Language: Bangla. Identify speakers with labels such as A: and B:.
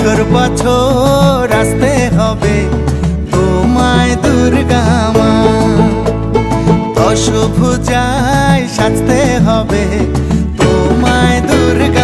A: বছর বছর আসতে হবে তোমায় দুর্গা মা। দশভুজায় সাজতে হবে তোমায় দুর্গা